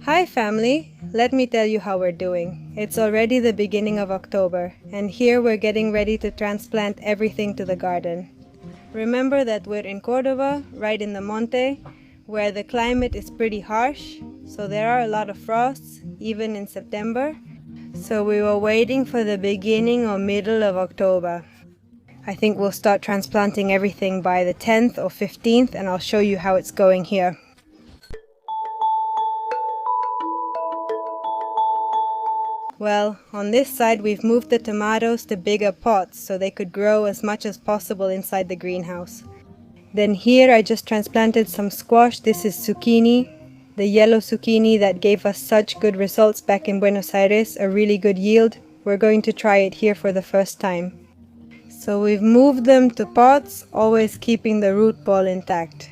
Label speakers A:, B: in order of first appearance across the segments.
A: Hi family, let me tell you how we're doing. It's already the beginning of October, and here we're getting ready to transplant everything to the garden. Remember that we're in Cordova, right in the Monte, where the climate is pretty harsh, so there are a lot of frosts, even in September. So we were waiting for the beginning or middle of October. I think we'll start transplanting everything by the 10th or 15th, and I'll show you how it's going here. Well, on this side we've moved the tomatoes to bigger pots so they could grow as much as possible inside the greenhouse. Then here I just transplanted some squash. This is zucchini, the yellow zucchini that gave us such good results back in Buenos Aires, a really good yield. We're going to try it here for the first time. So we've moved them to pots, always keeping the root ball intact.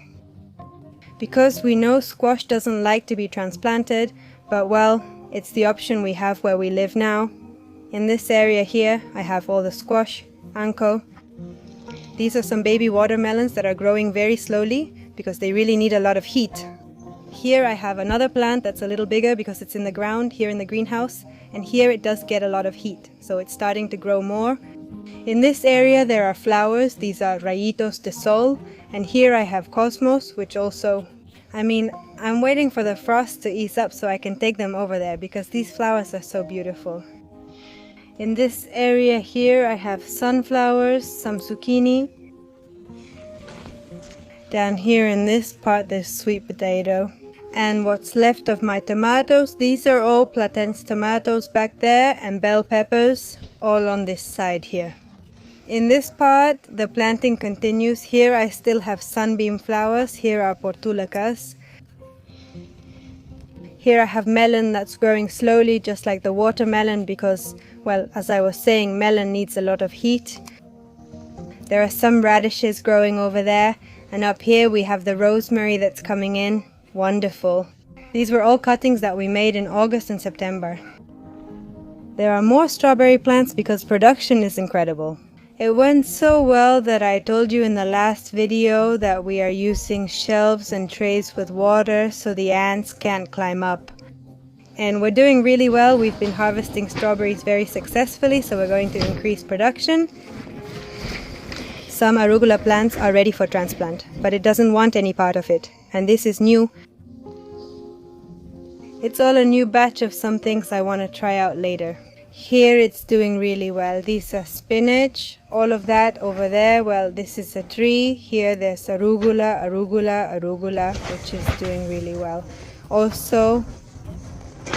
A: Because we know squash doesn't like to be transplanted, but well, it's the option we have where we live now. In this area here, I have all the squash, anko. These are some baby watermelons that are growing very slowly because they really need a lot of heat. Here I have another plant that's a little bigger because it's in the ground here in the greenhouse, and here it does get a lot of heat, so it's starting to grow more. In this area there are flowers. These are rayitos de sol, and here I have cosmos, which also, I'm waiting for the frost to ease up so I can take them over there because these flowers are so beautiful. In this area here I have sunflowers, some zucchini. Down here in this part there's sweet potato. And what's left of my tomatoes, these are all Platense tomatoes back there, and bell peppers all on this side here. In this part the planting continues. Here I still have sunbeam flowers. Here are portulacas. Here I have melon that's growing slowly, just like the watermelon, because, well, as I was saying, melon needs a lot of heat. There are some radishes growing over there, and up here we have the rosemary that's coming in. Wonderful. These were all cuttings that we made in August and September. There are more strawberry plants because production is incredible. It went so well that I told you in the last video that we are using shelves and trays with water so the ants can't climb up. And we're doing really well. We've been harvesting strawberries very successfully, so we're going to increase production. Some arugula plants are ready for transplant, but it doesn't want any part of it. And this is new. It's all a new batch of some things I want to try out later. Here it's doing really well. These are spinach, all of that over there. Well, this is a tree. Here there's arugula, which is doing really well. Also,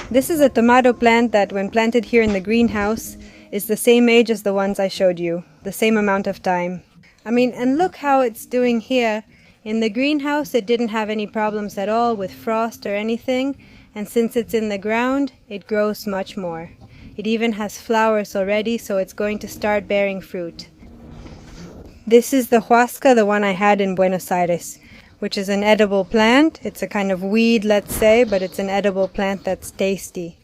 A: this is a tomato plant that when planted here in the greenhouse is the same age as the ones I showed you, the same amount of time. And look how it's doing here. In the greenhouse it didn't have any problems at all with frost or anything, and since it's in the ground, it grows much more. It even has flowers already, so it's going to start bearing fruit. This is the huasca, the one I had in Buenos Aires, which is an edible plant. It's a kind of weed, let's say, but it's an edible plant that's tasty.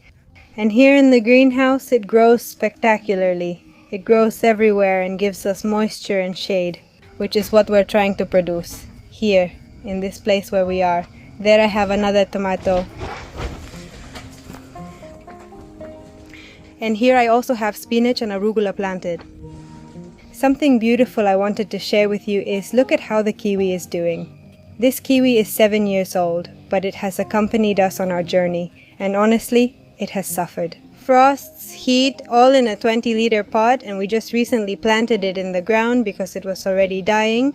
A: And here in the greenhouse it grows spectacularly. It grows everywhere and gives us moisture and shade, which is what we're trying to produce here in this place where we are. There I have another tomato. And here I also have spinach and arugula planted. Something beautiful I wanted to share with you is look at how the kiwi is doing. This kiwi is 7 years old, but it has accompanied us on our journey, and honestly, it has suffered. Frosts, heat, all in a 20-liter pot, and we just recently planted it in the ground because it was already dying.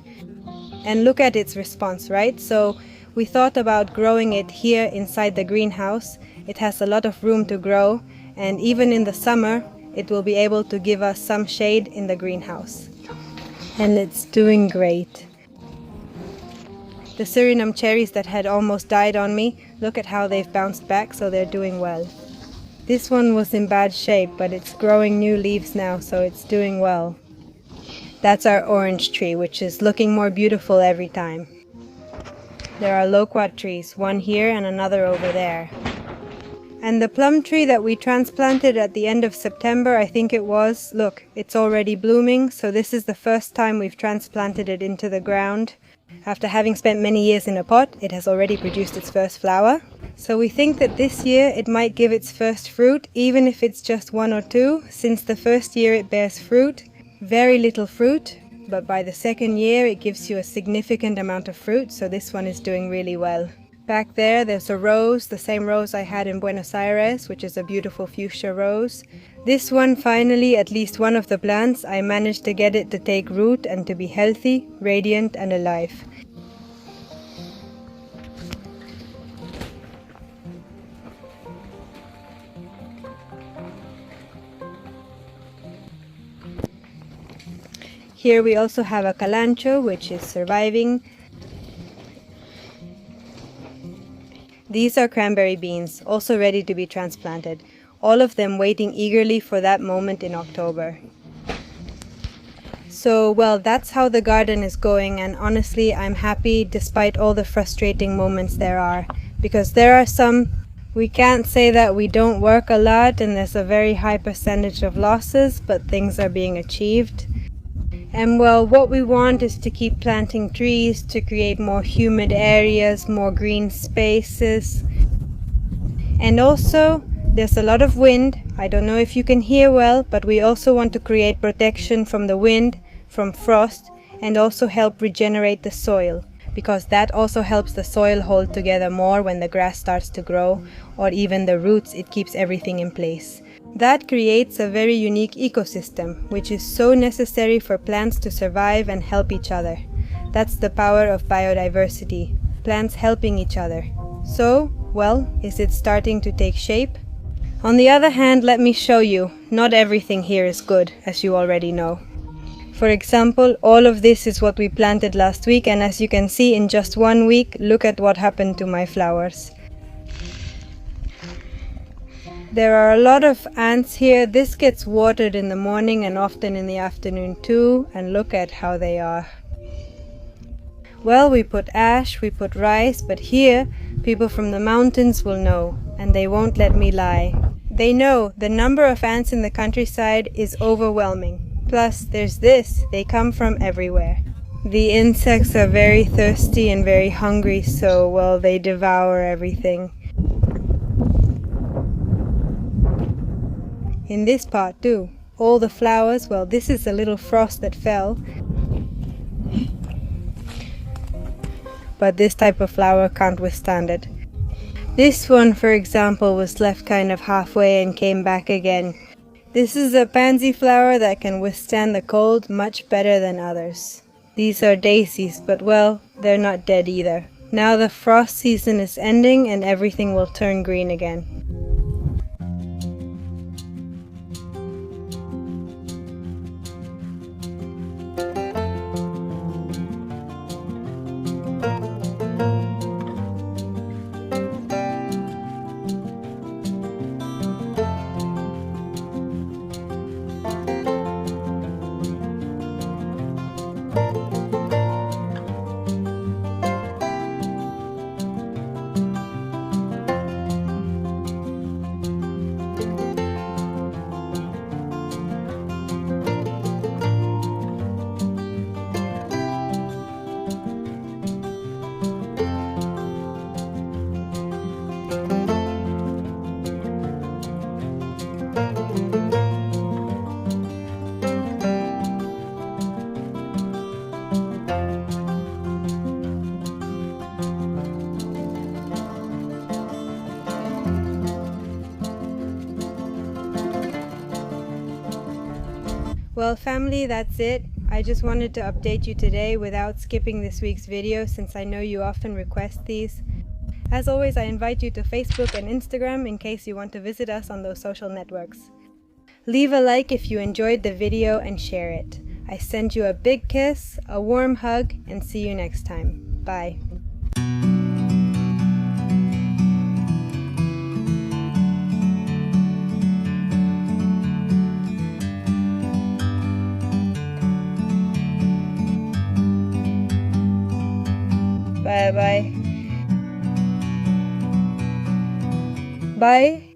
A: And look at its response, right? So we thought about growing it here inside the greenhouse. It has a lot of room to grow, and even in the summer it will be able to give us some shade in the greenhouse. And it's doing great. The Surinam cherries that had almost died on me, look at how they've bounced back, so they're doing well. This one was in bad shape, but it's growing new leaves now, so it's doing well. That's our orange tree, which is looking more beautiful every time. There are loquat trees, one here and another over there. And the plum tree that we transplanted at the end of September, I think it was, look, it's already blooming, so this is the first time we've transplanted it into the ground. After having spent many years in a pot, it has already produced its first flower. So we think that this year it might give its first fruit, even if it's just 1 or 2, since the first year it bears fruit, very little fruit, but by the second year it gives you a significant amount of fruit, so this one is doing really well. Back there's a rose, the same rose I had in Buenos Aires, which is a beautiful fuchsia rose. This one finally, at least one of the plants, I managed to get it to take root and to be healthy, radiant and alive. Here we also have a Kalanchoe, which is surviving. These are cranberry beans, also ready to be transplanted, all of them waiting eagerly for that moment in October. So, well, that's how the garden is going, and honestly, I'm happy despite all the frustrating moments there are, because there are some. We can't say that we don't work a lot and there's a very high percentage of losses, but things are being achieved. And well, what we want is to keep planting trees to create more humid areas, more green spaces. And also, there's a lot of wind. I don't know if you can hear well, but we also want to create protection from the wind, from frost, and also help regenerate the soil, because that also helps the soil hold together more when the grass starts to grow, or even the roots, it keeps everything in place. That creates a very unique ecosystem, which is so necessary for plants to survive and help each other. That's the power of biodiversity, plants helping each other. So, well, is it starting to take shape? On the other hand, let me show you, not everything here is good, as you already know. For example, all of this is what we planted last week, and as you can see, in just 1 week, look at what happened to my flowers. There are a lot of ants here. This gets watered in the morning and often in the afternoon too, and look at how they are. Well, we put ash, we put rice, but here people from the mountains will know, and they won't let me lie. They know the number of ants in the countryside is overwhelming. Plus, there's this, they come from everywhere. The insects are very thirsty and very hungry, so, well, they devour everything. In this part too, all the flowers, well, this is a little frost that fell. But this type of flower can't withstand it. This one, for example, was left kind of halfway and came back again. This is a pansy flower that can withstand the cold much better than others. These are daisies, but well, they're not dead either. Now the frost season is ending and everything will turn green again. Well, family, that's it. I just wanted to update you today without skipping this week's video, since I know you often request these. As always, I invite you to Facebook and Instagram in case you want to visit us on those social networks. Leave a like if you enjoyed the video and share it. I send you a big kiss, a warm hug, and see you next time. Bye. Bye bye. Bye.